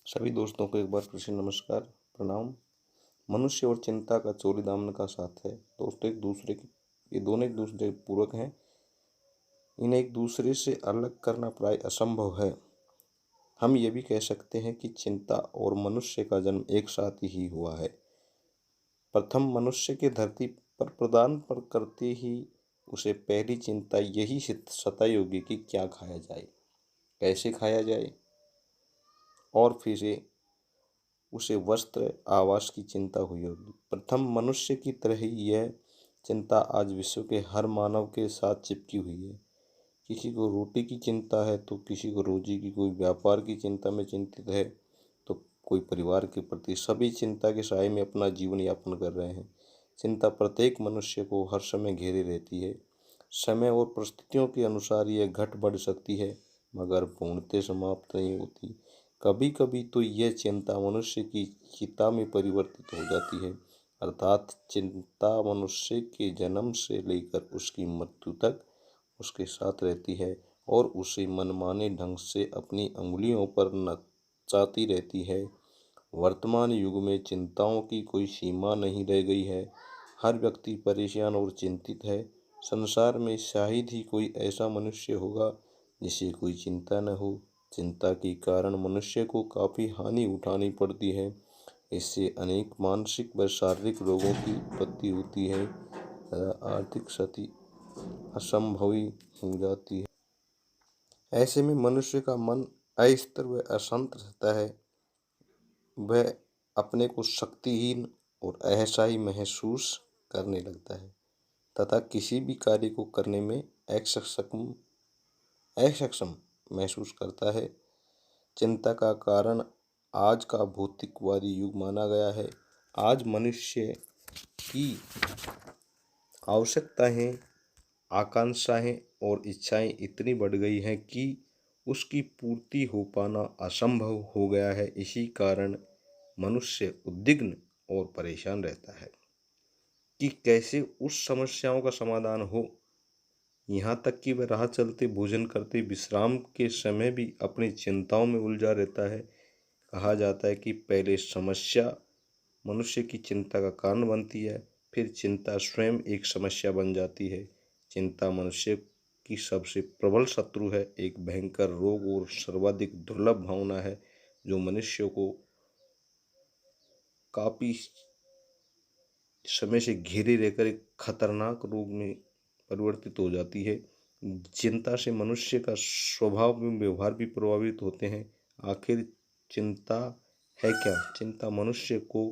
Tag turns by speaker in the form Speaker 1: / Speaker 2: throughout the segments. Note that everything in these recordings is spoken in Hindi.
Speaker 1: सभी दोस्तों को एक बार फिर से नमस्कार, प्रणाम। मनुष्य और चिंता का चोरी दामन का साथ है। दोस्तों, ये दोनों एक दूसरे के पूरक हैं। इन्हें एक दूसरे से अलग करना प्राय असंभव है। हम ये भी कह सकते हैं कि चिंता और मनुष्य का जन्म एक साथ ही हुआ है। प्रथम मनुष्य के धरती पर प्रदान पर करते ही उसे पहली चिंता यही सताई होगी कि क्या खाया जाए, कैसे खाया जाए, और फिर से उसे वस्त्र आवास की चिंता हुई होगी। प्रथम मनुष्य की तरह ही यह चिंता आज विश्व के हर मानव के साथ चिपकी हुई है। किसी को रोटी की चिंता है तो किसी को रोजी की, कोई व्यापार की चिंता में चिंतित है तो कोई परिवार के प्रति। सभी चिंता के साए में अपना जीवन यापन कर रहे हैं। चिंता प्रत्येक मनुष्य को हर समय घेरे रहती है। समय और परिस्थितियों के अनुसार यह घट बढ़ सकती है, मगर पूर्णतः समाप्त नहीं होती। कभी कभी तो यह चिंता मनुष्य की चिता में परिवर्तित हो जाती है, अर्थात चिंता मनुष्य के जन्म से लेकर उसकी मृत्यु तक उसके साथ रहती है और उसे मनमाने ढंग से अपनी अंगुलियों पर नचाती रहती है। वर्तमान युग में चिंताओं की कोई सीमा नहीं रह गई है। हर व्यक्ति परेशान और चिंतित है। संसार में शायद ही कोई ऐसा मनुष्य होगा जिसे कोई चिंता न हो। चिंता के कारण मनुष्य को काफ़ी हानि उठानी पड़ती है। इससे अनेक मानसिक व शारीरिक रोगों की उत्पत्ति होती है तथा आर्थिक क्षति असंभवी हो जाती है। ऐसे में मनुष्य का मन अस्थिर व अशांत रहता है। वह अपने को शक्तिहीन और असहाय महसूस करने लगता है तथा किसी भी कार्य को करने में असक्षम महसूस करता है। चिंता का कारण आज का भौतिकवादी युग माना गया है। आज मनुष्य की आवश्यकताएं, आकांक्षाएं और इच्छाएं इतनी बढ़ गई हैं कि उसकी पूर्ति हो पाना असंभव हो गया है। इसी कारण मनुष्य उद्विग्न और परेशान रहता है कि कैसे उस समस्याओं का समाधान हो। यहाँ तक कि वह राह चलते, भोजन करते, विश्राम के समय भी अपनी चिंताओं में उलझा रहता है। कहा जाता है कि पहले समस्या मनुष्य की चिंता का कारण बनती है, फिर चिंता स्वयं एक समस्या बन जाती है। चिंता मनुष्य की सबसे प्रबल शत्रु है, एक भयंकर रोग और सर्वाधिक दुर्लभ भावना है जो मनुष्य को काफ़ी समय से घेरे रहकर एक खतरनाक रोग में परिवर्तित हो जाती है। चिंता से मनुष्य का स्वभाव एवं व्यवहार भी प्रभावित होते हैं। आखिर चिंता है क्या? चिंता मनुष्य को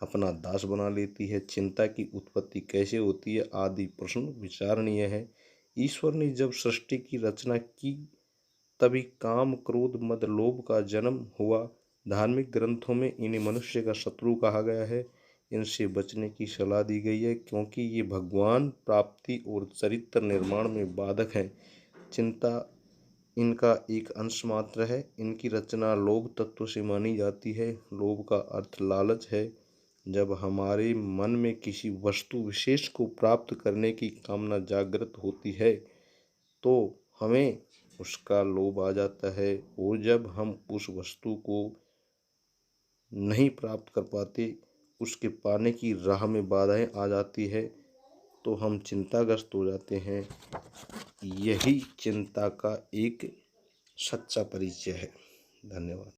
Speaker 1: अपना दास बना लेती है। चिंता की उत्पत्ति कैसे होती है आदि प्रश्न विचारणीय है। ईश्वर ने जब सृष्टि की रचना की तभी काम, क्रोध, मद, लोभ का जन्म हुआ। धार्मिक ग्रंथों में इन्हें मनुष्य का शत्रु कहा गया है। इनसे बचने की सलाह दी गई है क्योंकि ये भगवान प्राप्ति और चरित्र निर्माण में बाधक हैं। चिंता इनका एक अंश मात्र है। इनकी रचना लोभ तत्व से मानी जाती है। लोभ का अर्थ लालच है। जब हमारे मन में किसी वस्तु विशेष को प्राप्त करने की कामना जागृत होती है तो हमें उसका लोभ आ जाता है, और जब हम उस वस्तु को नहीं प्राप्त कर पाते, उसके पाने की राह में बाधाएं आ जाती है तो हम चिंताग्रस्त हो जाते हैं। यही चिंता का एक सच्चा परिचय है। धन्यवाद।